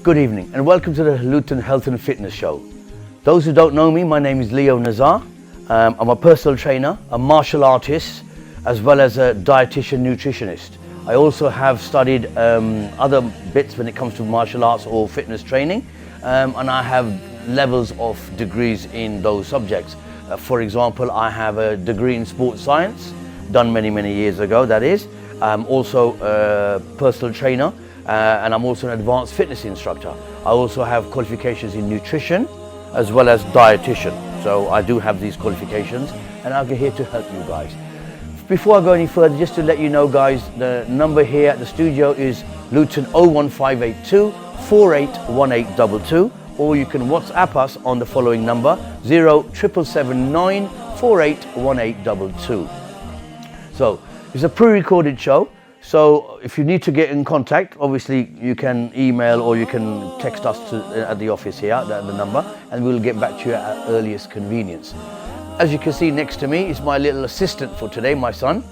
Good evening and welcome to the Luton Health and Fitness Show. Those who don't know me, my name is Nazar. I'm a personal trainer, a martial artist, as well as a dietitian nutritionist. I also have studied other bits when it comes to martial arts or fitness training, and I have levels of degrees in those subjects. For example, I have a degree in sports science, done many years ago, that is. I'm also a personal trainer, and I'm also an advanced fitness instructor. I also have qualifications in nutrition as well as dietitian. So I do have these qualifications and I'm here to help you guys. Before I go any further, just to let you know guys, the number here at the studio is Luton 01582 481822, or you can WhatsApp us on the following number 07779 481822. So it's a pre-recorded show. So if you need to get in contact, obviously you can email or you can text us at the office here, at the number, and we'll get back to you at our earliest convenience. As you can see next to me is my little assistant for today, my son.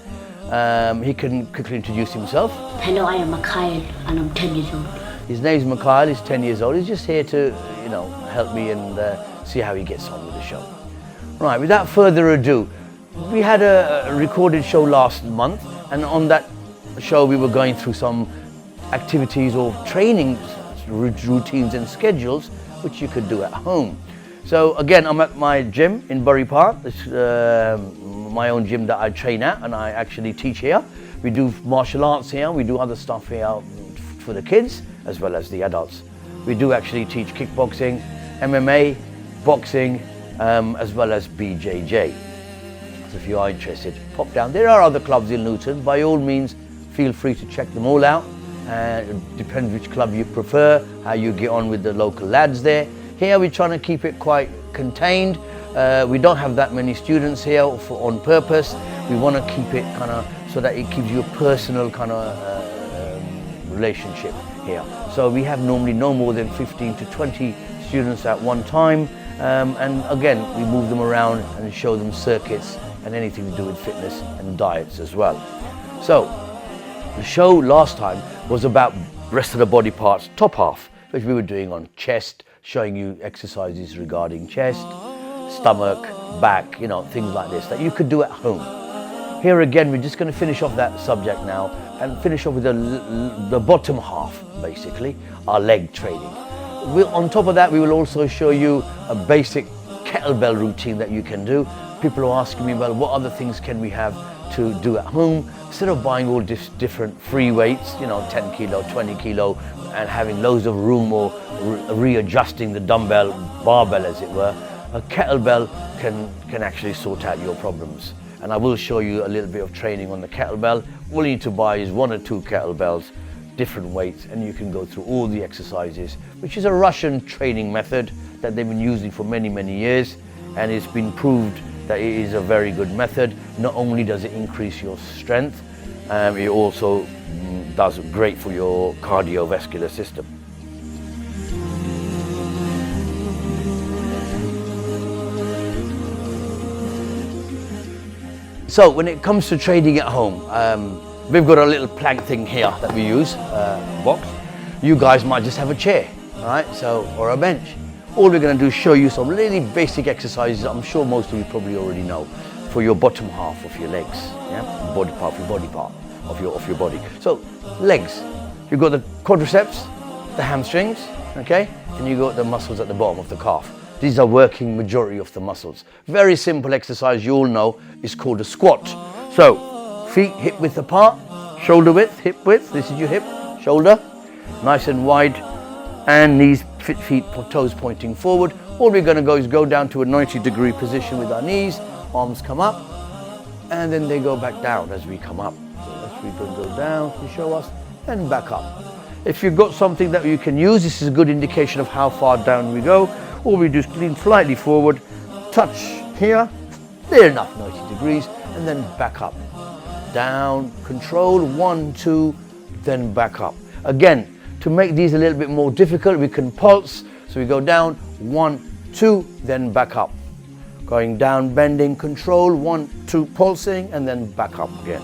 He can quickly introduce himself. Hello, I am Mikhail and I'm 10 years old. His name's Mikhail, he's 10 years old. He's just here to, help me and see how he gets on with the show. Right, without further ado, we had a recorded show last month, and on that show we were going through some activities or training routines and schedules which you could do at home. So again, I'm at my gym in Bury Park. It's my own gym that I train at and I actually teach here. We do martial arts here, we do other stuff here for the kids as well as the adults. We do actually teach kickboxing, MMA, boxing, as well as BJJ. So if you are interested, pop down. There are other clubs in Luton. By all means, feel free to check them all out. It depends which club you prefer, how you get on with the local lads there. Here we're trying to keep it quite contained. We don't have that many students here on purpose. We want to keep it kind of so that it gives you a personal kind of relationship here. So we have normally no more than 15 to 20 students at one time. And again, we move them around and show them circuits and anything to do with fitness and diets as well. So the show last time was about rest of the body parts, top half, which we were doing on chest, showing you exercises regarding chest, stomach, back, things like this that you could do at home. Here again, we're just going to finish off that subject now and finish off with the bottom half, basically, our leg training. On top of that, we will also show you a basic kettlebell routine that you can do. People are asking me, well, what other things can we have to do at home instead of buying all different free weights, 10 kilo, 20 kilo, and having loads of room or readjusting the dumbbell, barbell as it were. A kettlebell can actually sort out your problems. And I will show you a little bit of training on the kettlebell. All you need to buy is 1 or 2 kettlebells, different weights, and you can go through all the exercises, which is a Russian training method that they've been using for many years, and it's been proved that it is a very good method. Not only does it increase your strength, it also does great for your cardiovascular system. So when it comes to training at home, we've got a little plank thing here that we use, box. You guys might just have a chair, all right? Or a bench. All we're going to do is show you some really basic exercises I'm sure most of you probably already know for your bottom half of your legs, body part of your body. So legs, you've got the quadriceps, the hamstrings, okay, and you've got the muscles at the bottom of the calf. These are working majority of the muscles. Very simple exercise you all know is called a squat. So feet hip width apart, shoulder width, hip width. This is your hip, shoulder, nice and wide, and knees, feet, toes pointing forward. All we're going to go is go down to a 90-degree position with our knees, arms come up, and then they go back down as we come up. So as we go down to show us, and back up. If you've got something that you can use, this is a good indication of how far down we go. All we do is lean slightly forward, touch here, there enough, 90 degrees, and then back up. Down, control, 1, 2, then back up. Again, to make these a little bit more difficult, we can pulse. So we go down, 1, 2, then back up. Going down, bending, control, 1, 2, pulsing, and then back up again.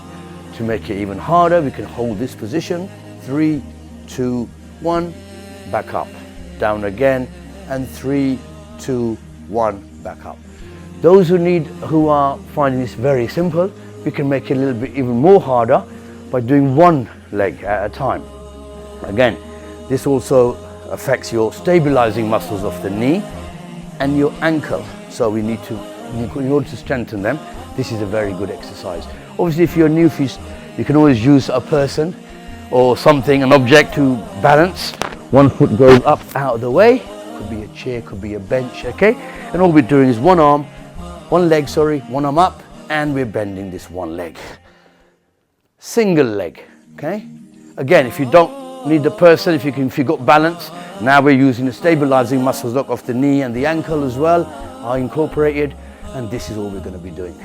To make it even harder, we can hold this position, 3, 2, 1, back up, down again, and 3, 2, 1, back up. Those who are finding this very simple, we can make it a little bit even more harder by doing one leg at a time. Again, this also affects your stabilizing muscles of the knee and your ankle. So we need to, in order to strengthen them, this is a very good exercise. Obviously, if you're new, you can always use a person or something, an object to balance. One foot goes up out of the way, could be a chair, could be a bench, okay? And all we're doing is one arm up, and we're bending this one leg. Single leg, okay? Again, if you don't need the person, if you've got balance, now we're using the stabilizing muscles of the knee and the ankle as well are incorporated, and this is all we're going to be doing.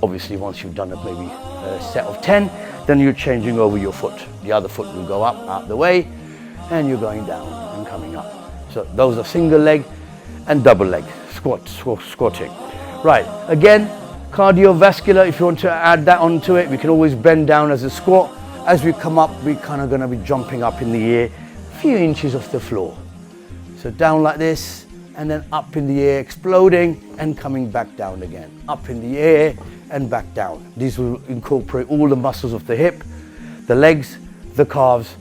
Obviously, once you've done maybe a set of 10, then you're changing over your foot. The other foot will go up out the way, and you're going down and coming up. So those are single leg and double leg squatting. Right, again, cardiovascular, if you want to add that onto it, we can always bend down as a squat. As we come up, we're kind of going to be jumping up in the air a few inches off the floor. So down like this, and then up in the air, exploding and coming back down again. Up in the air and back down. These will incorporate all the muscles of the hip, the legs, the calves,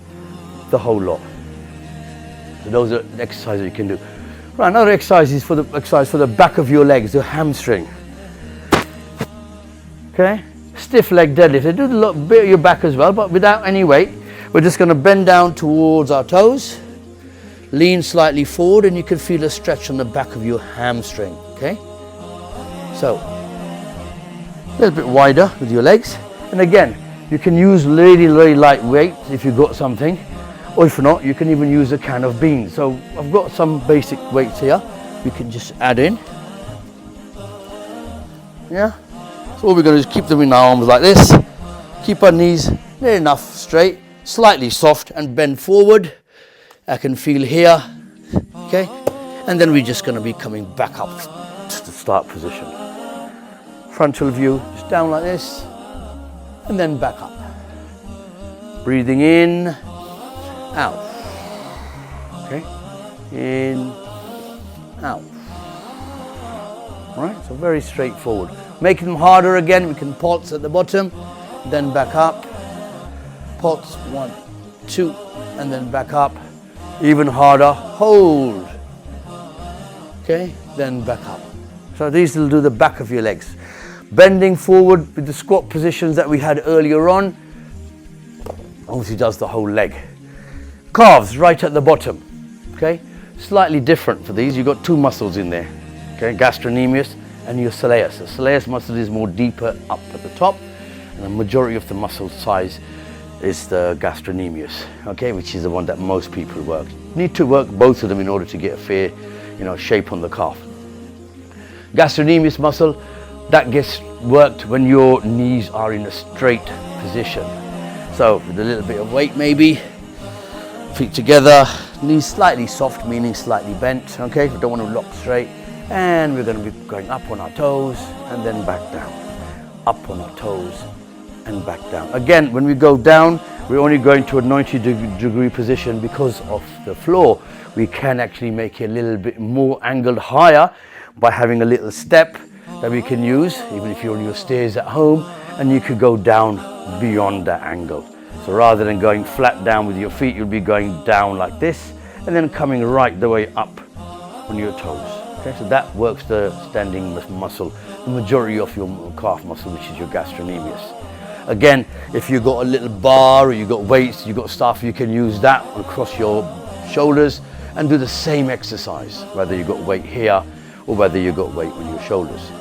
the whole lot. So those are the exercises you can do. Right, another exercise is for the back of your legs, the hamstring. Okay, stiff leg deadlift. They do a little bit of your back as well, but without any weight. We're just going to bend down towards our toes, lean slightly forward, and you can feel a stretch on the back of your hamstring. Okay, so a little bit wider with your legs, and again, you can use really light weight if you've got something, or if not, you can even use a can of beans. So I've got some basic weights here. We can just add in. Yeah. So all we're going to do is keep them in our arms like this. Keep our knees near enough straight, slightly soft, and bend forward. I can feel here, okay? And then we're just going to be coming back up to the start position. Frontal view, just down like this, and then back up. Breathing in, out. Okay? In, out. All right, so very straightforward. Making them harder again, we can pulse at the bottom, then back up. Pulse, 1, 2, and then back up. Even harder, hold. Okay, then back up. So these will do the back of your legs. Bending forward with the squat positions that we had earlier on, obviously does the whole leg. Calves right at the bottom, okay? Slightly different for these, you've got two muscles in there, okay? Gastrocnemius and your soleus. The soleus muscle is more deeper up at the top, and the majority of the muscle size is the gastrocnemius, okay, which is the one that most people work. You need to work both of them in order to get a fair, shape on the calf. Gastrocnemius muscle, that gets worked when your knees are in a straight position. So with a little bit of weight maybe, feet together, knees slightly soft, meaning slightly bent, okay, we don't want to lock straight. And we're going to be going up on our toes and then back down. Up on our toes and back down. Again, when we go down, we're only going to a 90-degree position because of the floor. We can actually make it a little bit more angled higher by having a little step that we can use, even if you're on your stairs at home, and you could go down beyond that angle. So rather than going flat down with your feet, you'll be going down like this and then coming right the way up on your toes. Okay, so that works the standing muscle, the majority of your calf muscle, which is your gastrocnemius. Again, if you've got a little bar or you've got weights, you've got stuff, you can use that across your shoulders and do the same exercise, whether you've got weight here or whether you've got weight on your shoulders.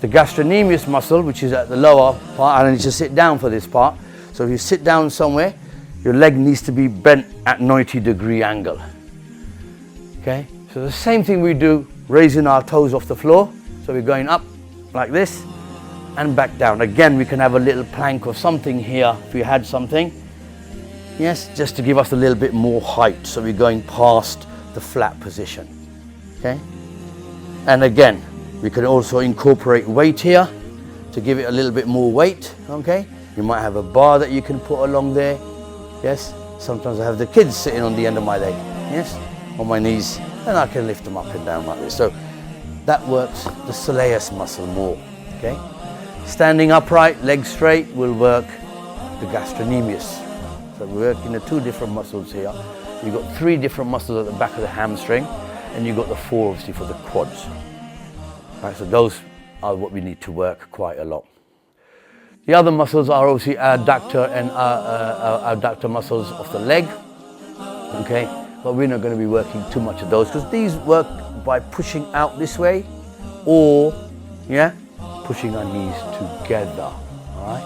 The gastrocnemius muscle, which is at the lower part, I need to sit down for this part. So if you sit down somewhere, your leg needs to be bent at 90-degree angle. Okay, so the same thing we do, raising our toes off the floor. So we're going up like this and back down. Again, we can have a little plank or something here if we had something. Yes, just to give us a little bit more height. So we're going past the flat position. Okay, and again, we can also incorporate weight here to give it a little bit more weight. Okay, you might have a bar that you can put along there. Yes, sometimes I have the kids sitting on the end of my leg. yes, on my knees, and I can lift them up and down like this. So that works the soleus muscle more, okay? Standing upright, legs straight, will work the gastrocnemius. So we're working the two different muscles here. You've got three different muscles at the back of the hamstring, and you've got the four obviously for the quads. Right, so those are what we need to work quite a lot. The other muscles are obviously adductor and abductor muscles of the leg, okay? But we're not going to be working too much of those because these work by pushing out this way or, yeah, pushing our knees together, all right?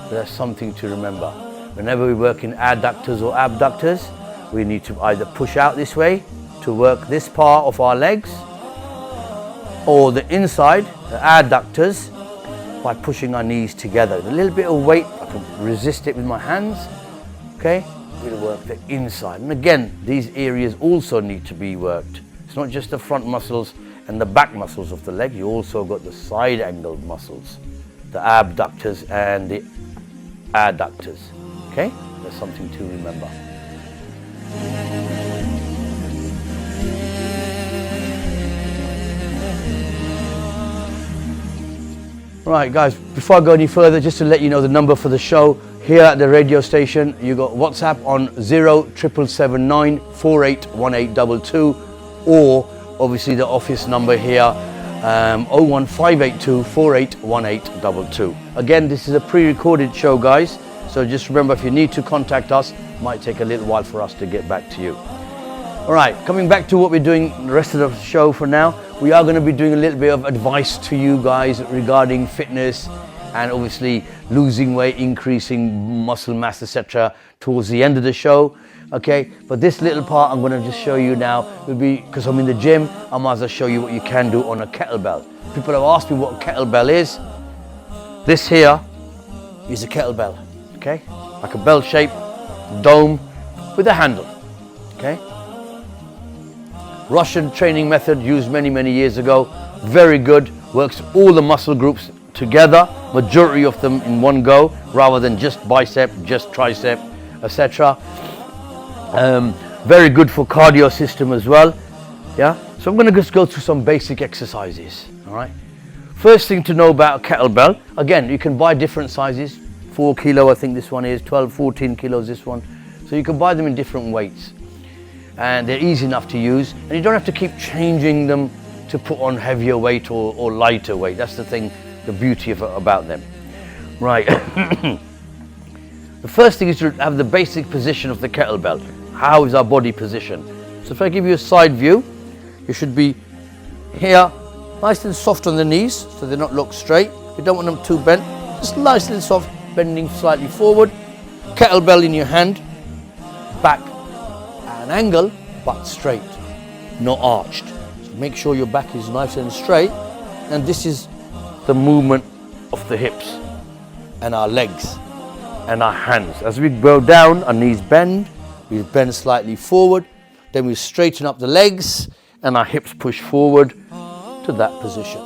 So that's something to remember. Whenever we work in adductors or abductors, we need to either push out this way to work this part of our legs, or the inside, the adductors, by pushing our knees together. A little bit of weight, I can resist it with my hands, okay? We'll work the inside. And again, these areas also need to be worked. It's not just the front muscles and the back muscles of the leg, you also got the side angled muscles, the abductors and the adductors, okay? That's something to remember. Right guys, before I go any further, just to let you know the number for the show here at the radio station, you got WhatsApp on 07779 481822, or obviously the office number here, 01582 481822. Again, this is a pre-recorded show guys, so just remember if you need to contact us, it might take a little while for us to get back to you. All right, coming back to what we're doing the rest of the show for now, we are going to be doing a little bit of advice to you guys regarding fitness and obviously losing weight, increasing muscle mass, etc. towards the end of the show, okay? But this little part I'm going to just show you now will be, because I'm in the gym, I might as well show you what you can do on a kettlebell. People have asked me what a kettlebell is. This here is a kettlebell, okay? Like a bell-shaped dome with a handle, okay? Russian training method used many, many years ago. Very good, works all the muscle groups together, majority of them in one go, rather than just bicep, just tricep, etc. Very good for cardio system as well. Yeah, so I'm going to just go through some basic exercises. All right. First thing to know about a kettlebell, again, you can buy different sizes. 4 kilo, I think this one is, 12, 14 kilos this one. So you can buy them in different weights. And they're easy enough to use, and you don't have to keep changing them to put on heavier weight or lighter weight. That's the thing, the beauty about them. Right. The first thing is to have the basic position of the kettlebell. How is our body positioned? So if I give you a side view, you should be here, nice and soft on the knees, so they're not locked straight. You don't want them too bent, just nice and soft, bending slightly forward. Kettlebell in your hand, back an angle, but straight, not arched. So make sure your back is nice and straight, and this is the movement of the hips and our legs and our hands. As we go down, our knees bend, we bend slightly forward, then we straighten up the legs and our hips push forward to that position.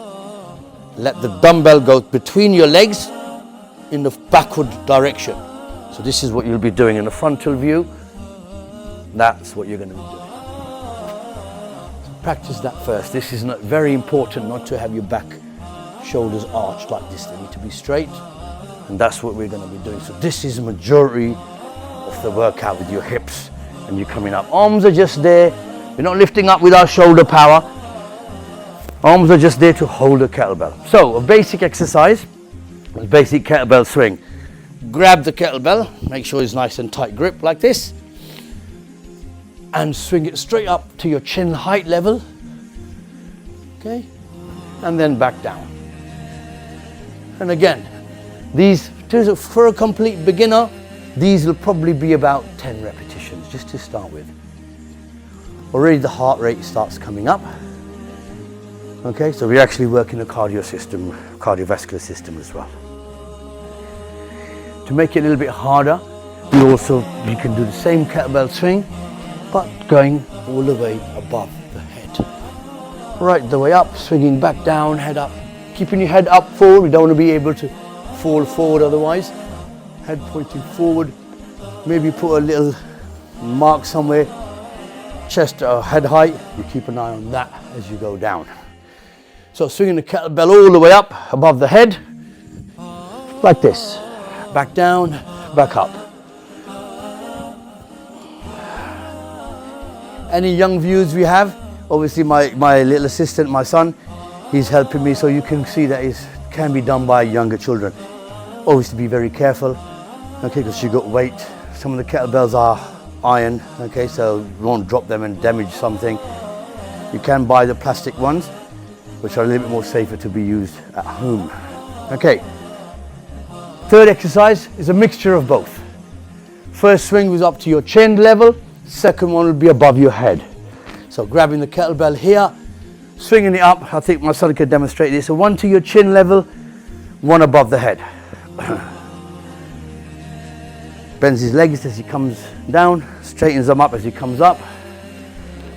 Let the dumbbell go between your legs in the backward direction. So this is what you'll be doing in the frontal view. That's what you're going to be doing. So practice that first. This is not very important, not to have your back shoulders arched like this. They need to be straight, and that's what we're going to be doing. So this is the majority of the workout with your hips, and you're coming up. Arms are just there. We're not lifting up with our shoulder power. Arms are just there to hold a kettlebell. So a basic exercise, a basic kettlebell swing. Grab the kettlebell, make sure it's nice and tight grip like this, and swing it straight up to your chin height level, okay, and then back down. And again, these, for a complete beginner, these will probably be about 10 repetitions just to start with. Already the heart rate starts coming up, okay, so we're actually working the cardio system, cardiovascular system as well. To make it a little bit harder, you can do the same kettlebell swing, but going all the way above the head. Right the way up, swinging back down, head up. Keeping your head up forward, we don't want to be able to fall forward otherwise. Head pointing forward, maybe put a little mark somewhere chest head height, you keep an eye on that as you go down. So swinging the kettlebell all the way up above the head, like this. Back down, back up. Any young viewers we have, obviously my little assistant, my son, he's helping me, so you can see that it can be done by younger children. Always to be very careful, okay, because you've got weight. Some of the kettlebells are iron, okay, so you won't drop them and damage something. You can buy the plastic ones, which are a little bit more safer to be used at home. Okay, third exercise is a mixture of both. First swing was up to your chin level, second one will be above your head. So grabbing the kettlebell here, swinging it up. I think my son can demonstrate this. So one to your chin level, one above the head. Bends his legs as he comes down, straightens them up as he comes up.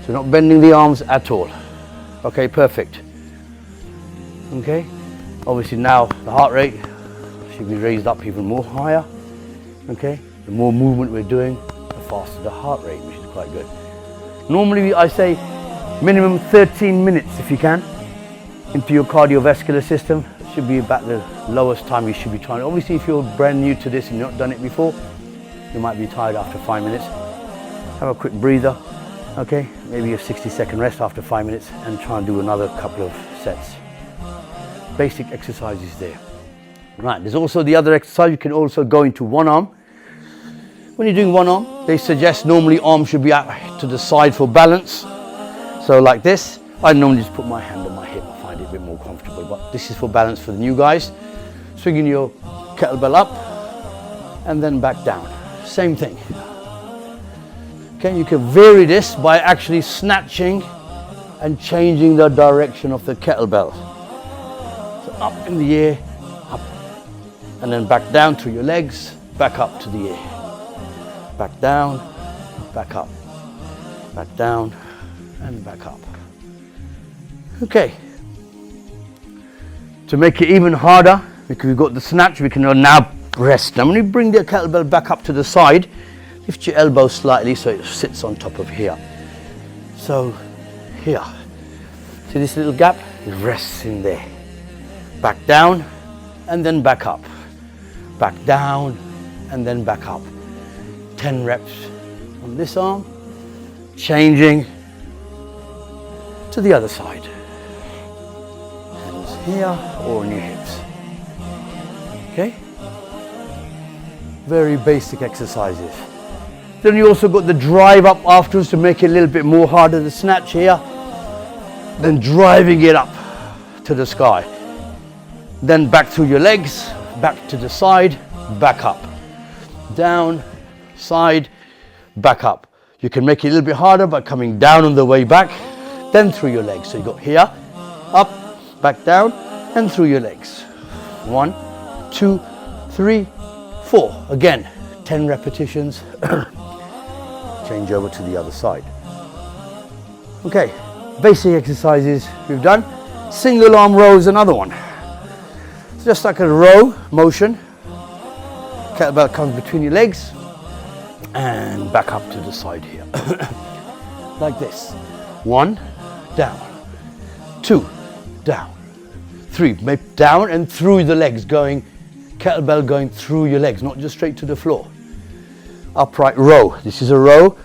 So not bending the arms at all. Okay, perfect. Okay, obviously now the heart rate should be raised up even more higher. Okay, the more movement we're doing, the faster the heart rate, which is quite good. Normally I say minimum 13 minutes if you can into your cardiovascular system. It should be about the lowest time you should be trying. Obviously if you're brand new to this and you've not done it before, you might be tired after 5 minutes. Have a quick breather, okay? Maybe a 60-second rest after 5 minutes and try and do another couple of sets. Basic exercises there. Right, there's also the other exercise. You can also go into one arm. When you're doing one arm, they suggest normally arms should be out to the side for balance. So like this. I normally just put my hand on my hip. I find it a bit more comfortable, but this is for balance for the new guys. Swinging your kettlebell up and then back down. Same thing. Okay, you can vary this by actually snatching and changing the direction of the kettlebell. So up in the air, up, and then back down through your legs, back up to the air. Back down, back up, back down, and back up. Okay. To make it even harder, because we've got the snatch, we can now rest. Now when you bring the kettlebell back up to the side, lift your elbow slightly so it sits on top of here. So here, see this little gap? It rests in there. Back down and then back up. Back down and then back up. 10 reps on this arm, changing to the other side. Hands here or on your hips. Okay? Very basic exercises. Then you also got the drive up afterwards to make it a little bit more harder, the snatch here. Then driving it up to the sky. Then back through your legs, back to the side, back up. Down, side, back up. You can make it a little bit harder by coming down on the way back, then through your legs. So you got here, up, back down, and through your legs. 1, 2, 3, 4. Again, 10 repetitions. Change over to the other side. Okay, basic exercises we've done. Single arm row is another one. It's just like a row motion. Kettlebell comes between your legs and back up to the side here. Like this. 1, down. 2, down. 3, make down and through the legs, going kettlebell going through your legs, not just straight to the floor. Upright row. This is a row.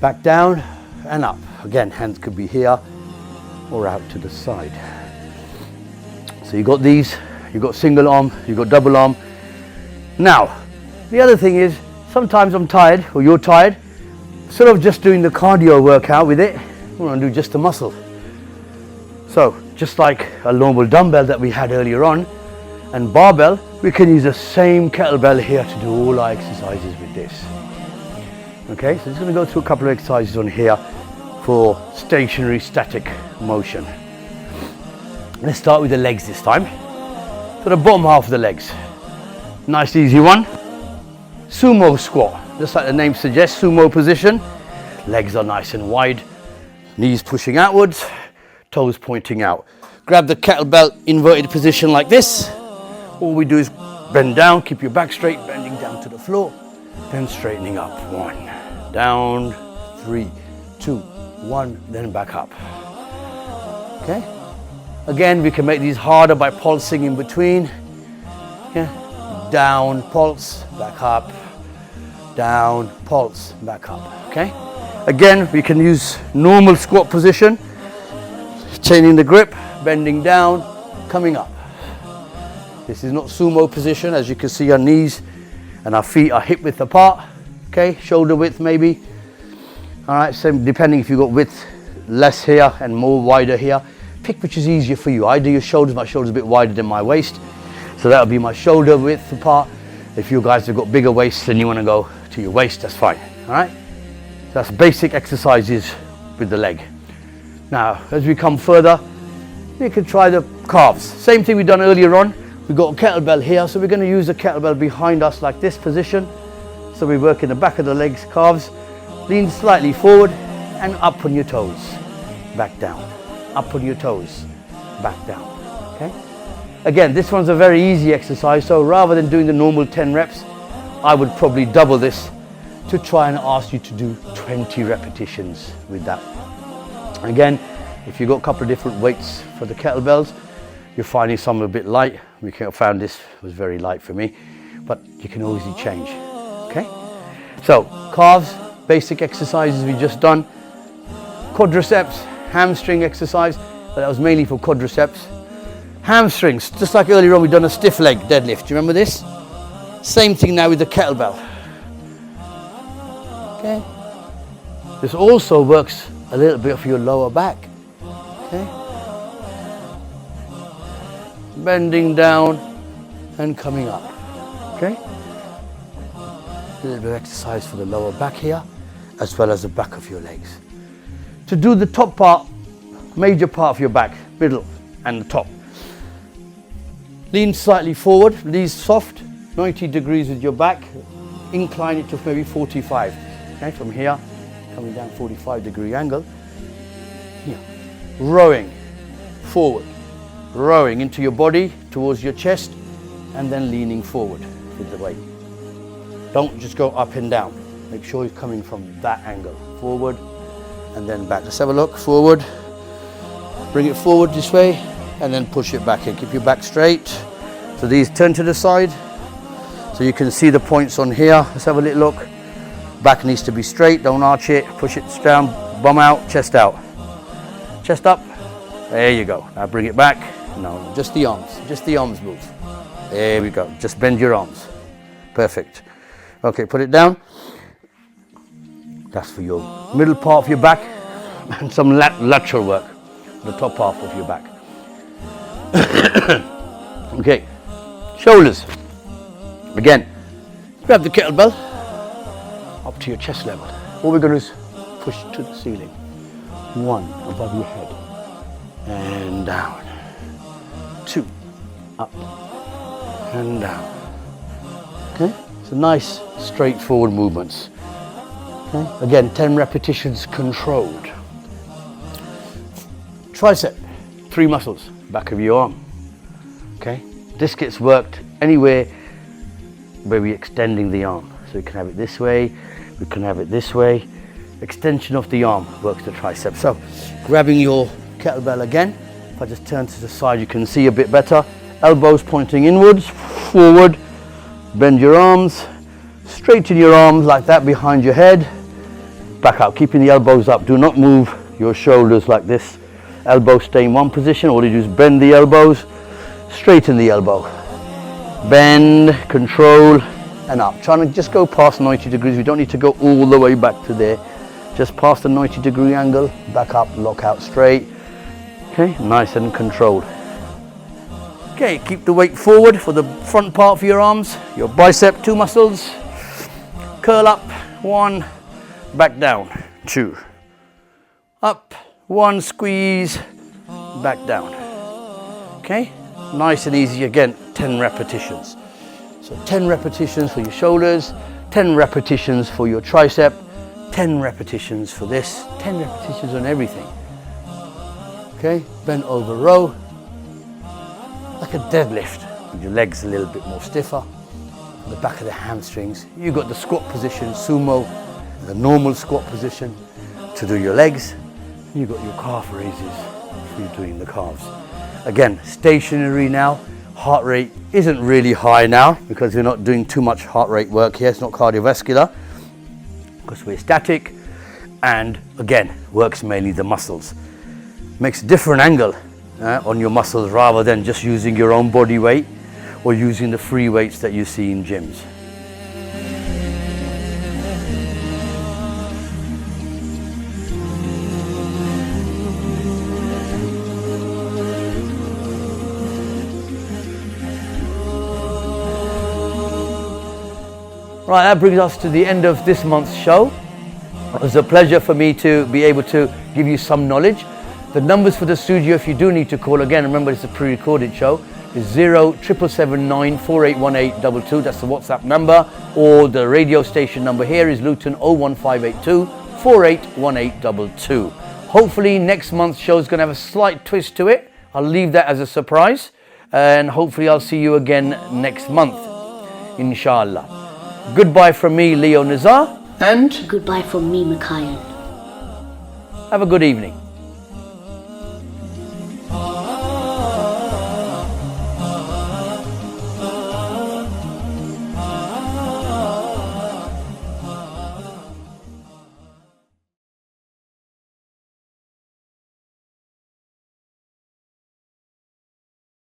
Back down and up. Again, hands could be here or out to the side. So you got these, you got single arm, you got double arm. Now, the other thing is, sometimes I'm tired, or you're tired, sort of just doing the cardio workout with it. We want to do just the muscle. So, just like a normal dumbbell that we had earlier on, and barbell, we can use the same kettlebell here to do all our exercises with this. Okay, so just going to go through a couple of exercises on here for stationary static motion. Let's start with the legs this time. So the bottom half of the legs. Nice easy one. Sumo squat, just like the name suggests, sumo position. Legs are nice and wide, knees pushing outwards, toes pointing out. Grab the kettlebell inverted position like this. All we do is bend down, keep your back straight, bending down to the floor, then straightening up. 1, down, 3, 2, 1, then back up. Okay? Again, we can make these harder by pulsing in between. Okay? Down, pulse, back up. Down, pulse, back up. Okay? Again, we can use normal squat position, chaining the grip, bending down, coming up. This is not sumo position. As you can see, our knees and our feet are hip width apart. Okay, shoulder width maybe. All right, so depending if you've got width less here and more wider here, pick which is easier for you. I do your shoulders, my shoulder's a bit wider than my waist, so that'll be my shoulder width apart. If you guys have got bigger waists and you want to go to your waist, that's fine. All right, so that's basic exercises with the leg. Now, as we come further, you can try the calves. Same thing we've done earlier on. We've got a kettlebell here, so we're going to use the kettlebell behind us like this position. So we work in the back of the legs, calves, lean slightly forward and up on your toes, back down, up on your toes, back down, okay? Again, this one's a very easy exercise, so rather than doing the normal 10 reps, I would probably double this to try and ask you to do 20 repetitions with that. Again, if you've got a couple of different weights for the kettlebells, you're finding some a bit light. We found this was very light for me, but you can always change, okay? So, calves, basic exercises we just done. Quadriceps, hamstring exercise, but that was mainly for quadriceps. Hamstrings, just like earlier on, we've done a stiff leg deadlift. Do you remember this? Same thing now with the kettlebell. Okay. This also works a little bit for your lower back. Okay. Bending down and coming up. Okay. A little bit of exercise for the lower back here, as well as the back of your legs. To do the top part, major part of your back, middle and the top. Lean slightly forward, knees soft, 90 degrees with your back. Incline it to maybe 45. Okay, from here, coming down 45-degree angle. Here, rowing forward, rowing into your body towards your chest, and then leaning forward with the weight. Don't just go up and down. Make sure you're coming from that angle. Forward and then back. Let's have a look. Forward. Bring it forward this way and then push it back in. Keep your back straight. So these turn to the side. So you can see the points on here. Let's have a little look. Back needs to be straight. Don't arch it. Push it down. Bum out. Chest out. Chest up. There you go. Now bring it back. No, just the arms. Just the arms move. There we go. Just bend your arms. Perfect. Okay, put it down. That's for your middle part of your back and some lateral work, the top half of your back. Okay, shoulders. Again, grab the kettlebell up to your chest level. All we're going to do is push to the ceiling. 1 above your head and down. 2 up and down. Okay. So nice, straightforward movements. Okay. Again, 10 repetitions controlled. Tricep, 3 muscles, back of your arm. Okay. This gets worked anywhere where we're extending the arm. So we can have it this way, we can have it this way. Extension of the arm works the tricep. So, grabbing your kettlebell again. If I just turn to the side, you can see a bit better. Elbows pointing inwards, forward. Bend your arms, straighten your arms like that behind your head, back out, keeping the elbows up. Do not move your shoulders like this. Elbows stay in one position. All you do is bend the elbows, straighten the elbow. Bend, control, and up. Trying to just go past 90 degrees. We don't need to go all the way back to there. Just past the 90-degree angle, back up, lock out straight. Okay, nice and controlled. Okay, keep the weight forward for the front part of your arms, your bicep, 2 muscles. Curl up, 1, back down, 2. Up, 1, squeeze, back down. Okay, nice and easy again, 10 repetitions. So 10 repetitions for your shoulders, 10 repetitions for your tricep, 10 repetitions for this, 10 repetitions on everything. Okay, bend over row. Like a deadlift, with your legs a little bit more stiffer, the back of the hamstrings. You've got the squat position, sumo, the normal squat position to do your legs, You've got your calf raises if you're doing the calves. Again, stationary now. Heart rate isn't really high now because we're not doing too much heart rate work here. It's not cardiovascular because we're static, and again, works mainly the muscles. Makes a different angle on your muscles rather than just using your own body weight or using the free weights that you see in gyms. Right, that brings us to the end of this month's show. It was a pleasure for me to be able to give you some knowledge. The numbers for the studio, if you do need to call again, remember it's a pre-recorded show, is 07779 481822. That's the WhatsApp number, or the radio station number here is Luton 01582 481822. Hopefully next month's show is going to have a slight twist to it. I'll leave that as a surprise, and hopefully I'll see you again next month, inshallah. Goodbye from me, Leo Nazar, and Goodbye from me, Mikhail. have a good evening.